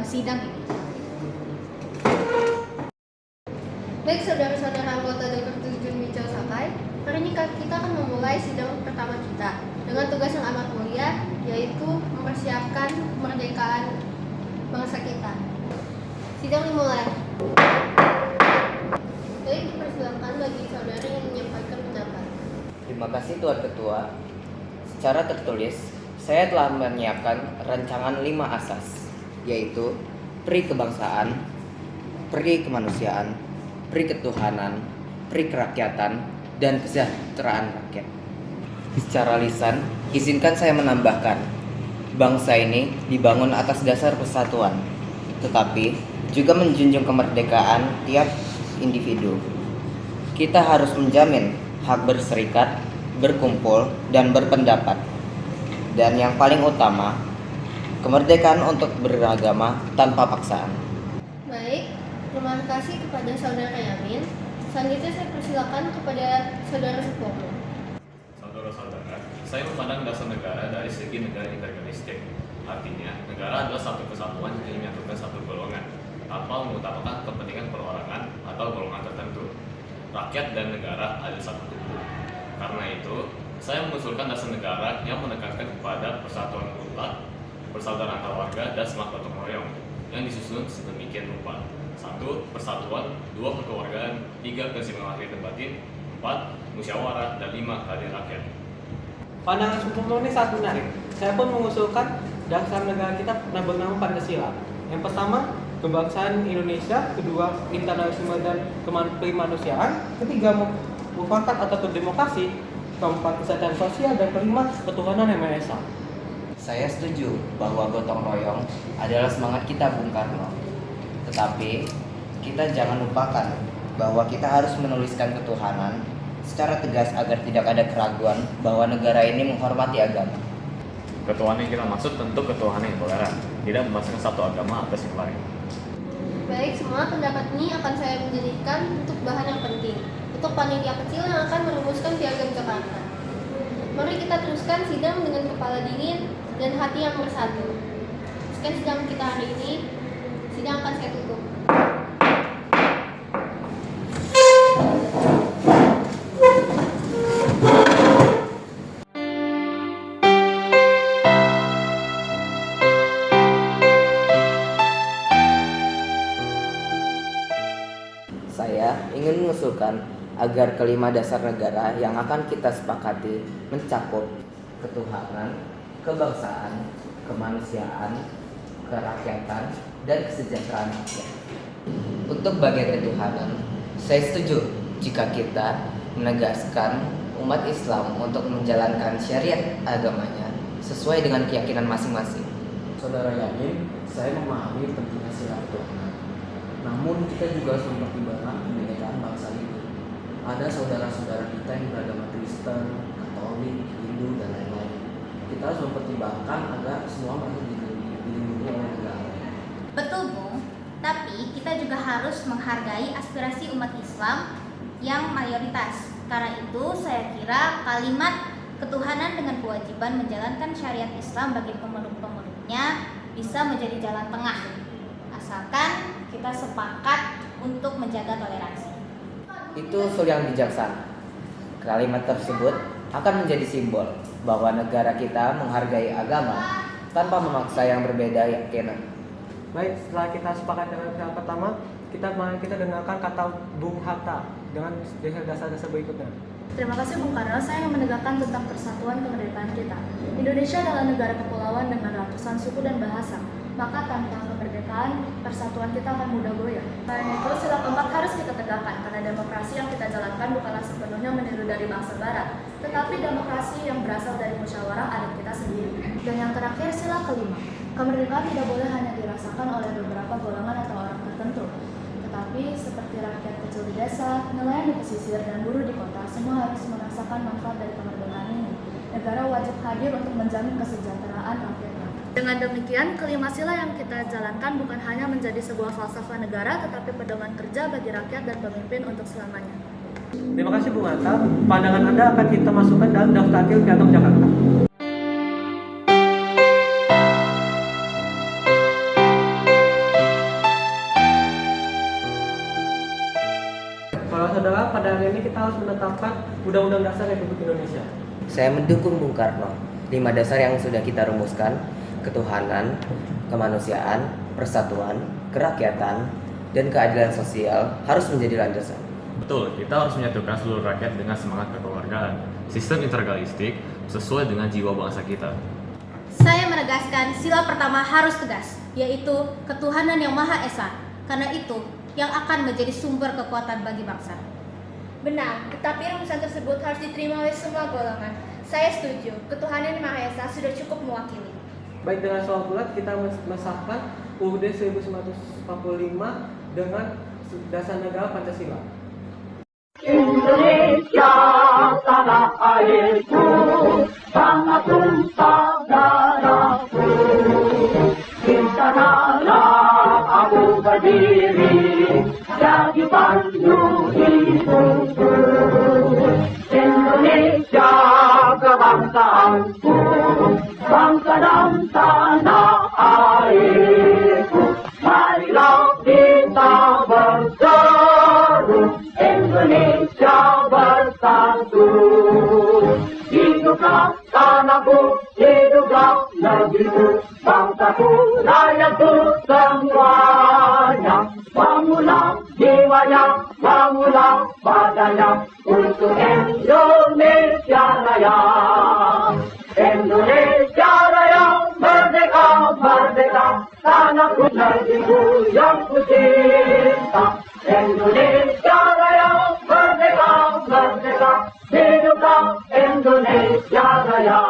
sidang ini. Baik saudara-saudara anggota Dr. Terjun Wijaya Sakai, hari ini kita akan memulai sidang pertama kita dengan tugas yang amat mulia, yaitu mempersiapkan kemerdekaan bangsa kita. Sidang dimulai. Baik, dipersilakan bagi saudara yang menyampaikan pendapat. Terima kasih Tuan Ketua. Secara tertulis, saya telah menyiapkan rancangan 5 asas, yaitu pri kebangsaan, pri kemanusiaan, pri ketuhanan, pri kerakyatan, dan kesejahteraan rakyat. Secara lisan, izinkan saya menambahkan, bangsa ini dibangun atas dasar persatuan, tetapi juga menjunjung kemerdekaan tiap individu. Kita harus menjamin hak berserikat, berkumpul, dan berpendapat. Dan yang paling utama, kemerdekaan untuk beragama tanpa paksaan. Baik, terima kasih kepada saudara Yamin. Selanjutnya saya persilakan kepada saudara Supomo. Saudara-saudara, saya memandang dasar negara dari segi negara integralistik. Artinya, negara adalah satu kesatuan yang menyatukan satu golongan, tanpa mengutamakan kepentingan perorangan atau golongan tertentu. Rakyat dan negara adalah satu tubuh. Karena itu, saya mengusulkan dasar negara yang menekankan kepada persatuan mutlak, persaudaraan antar warga, dan semangat gotong royong yang disusun sedemikian rupa. 1. Persatuan, 2. Kekeluargaan, 3. Keseimbangan lahir dan batin, 4. Musyawarah, dan 5. Keadilan rakyat. Pandangan Supomo ini sangat menarik. Saya pun mengusulkan dasar negara kita bernama Pancasila. Yang pertama, kebangsaan Indonesia, kedua, internasional dan kemanusiaan, ketiga, mufakat atau demokrasi, keempat, kesejahteraan sosial, dan kelima, ketuhanan yang Maha Esa. Saya setuju bahwa gotong royong adalah semangat kita Bung Karno. Tetapi, kita jangan lupakan bahwa kita harus menuliskan ketuhanan secara tegas agar tidak ada keraguan bahwa negara ini menghormati agama. Ketuhanan yang kita maksud tentu ketuhanan yang toleran, tidak memasukkan satu agama atas yang lain. Baik, semua pendapat ini akan saya menjadikan untuk bahan yang penting untuk panitia kecil yang akan merumuskan piagam Jakarta. Mari kita teruskan sidang dengan kepala dingin dan hati yang bersatu. Sekian sidang kita hari ini. Sidang akan saya tutup. Saya ingin mengusulkan agar kelima dasar negara yang akan kita sepakati mencakup ketuhanan, kebangsaan, kemanusiaan, kerakyatan, dan kesejahteraan rakyat. Untuk bagian ketuhanan, saya setuju jika kita menegaskan umat Islam untuk menjalankan syariat agamanya sesuai dengan keyakinan masing-masing. Saudara Yamin, saya memahami pentingnya sila ketuhanan. Namun kita juga harus mempertimbangkan kebinekaan bangsa ini. Ada saudara-saudara kita yang beragama Kristen, Katolik, Hindu, dan lain-lain. Kita harus mempertimbangkan agar semua merasa dilindungi oleh negara. Betul, Bung. Tapi kita juga harus menghargai aspirasi umat Islam yang mayoritas. Karena itu, saya kira kalimat ketuhanan dengan kewajiban menjalankan syariat Islam bagi pemeluk-pemeluknya bisa menjadi jalan tengah. Asalkan kita sepakat untuk menjaga toleransi. Itu usul yang bijaksana. Kalimat tersebut akan menjadi simbol bahwa negara kita menghargai agama tanpa memaksa yang berbeda keyakinan. Baik, setelah kita sepakat dengan yang pertama, kita dengarkan kata Bung Hatta dengan dasar-dasar berikutnya. Terima kasih Bung Karno, saya yang menegakkan tentang persatuan kemerdekaan kita. Indonesia adalah negara kepulauan dengan ratusan suku dan bahasa. Maka tanpa kemerdekaan, persatuan kita akan mudah goyah. Karena itu, sila keempat harus kita tegakkan, karena demokrasi yang kita jalankan bukanlah sepenuhnya meniru dari bangsa barat, tetapi demokrasi yang berasal dari musyawarah adat kita sendiri. Dan yang terakhir, sila kelima. Kemerdekaan tidak boleh hanya dirasakan oleh beberapa golongan atau orang tertentu, tetapi seperti rakyat kecil di desa, nelayan di pesisir, dan buruh di kota, semua harus merasakan manfaat dari kemerdekaan ini. Negara wajib hadir untuk menjamin kesejahteraan rakyat. Dengan demikian, kelima sila yang kita jalankan bukan hanya menjadi sebuah falsafah negara, tetapi pedoman kerja bagi rakyat dan pemimpin untuk selamanya. Terima kasih Bung Hatta. Pandangan Anda akan kita masukkan dalam daftar Piagam Jakarta. kita harus menetapkan Undang-Undang Dasar Republik Indonesia. Saya mendukung Bung Karno. 5 dasar yang sudah kita rumuskan, ketuhanan, kemanusiaan, persatuan, kerakyatan, dan keadilan sosial harus menjadi landasan. Betul, kita harus menyatukan seluruh rakyat dengan semangat kekeluargaan. Sistem integralistik sesuai dengan jiwa bangsa kita. Saya menegaskan sila pertama harus tegas, yaitu ketuhanan yang Maha Esa. Karena itu yang akan menjadi sumber kekuatan bagi bangsa. Benar, tetapi rumusan tersebut harus diterima oleh semua golongan. Saya setuju, ketuhanan yang Maha Esa sudah cukup mewakili. Baik, dengan soal bulat kita mesahkan UUD 1945 dengan dasar negara Pancasila. Indonesia tanah airku, tanah tumpah darahku. Di sanalah aku berdiri, jadi pandu hidupku. Indonesia kebangsaanku, bangsa dan tanah airku. Marilah kita berseru, Indonesia bersatu. Hiduplah tanahku, hiduplah negeriku, bangsaku, rakyatku semuanya. Bangunlah jiwanya, bangunlah badannya untuk Indonesia Raya. Indonesia Raya, merdeka, merdeka, tanahku, negeriku yang ku cinta. Indonesia Raya, merdeka, merdeka, hiduplah Indonesia Raya.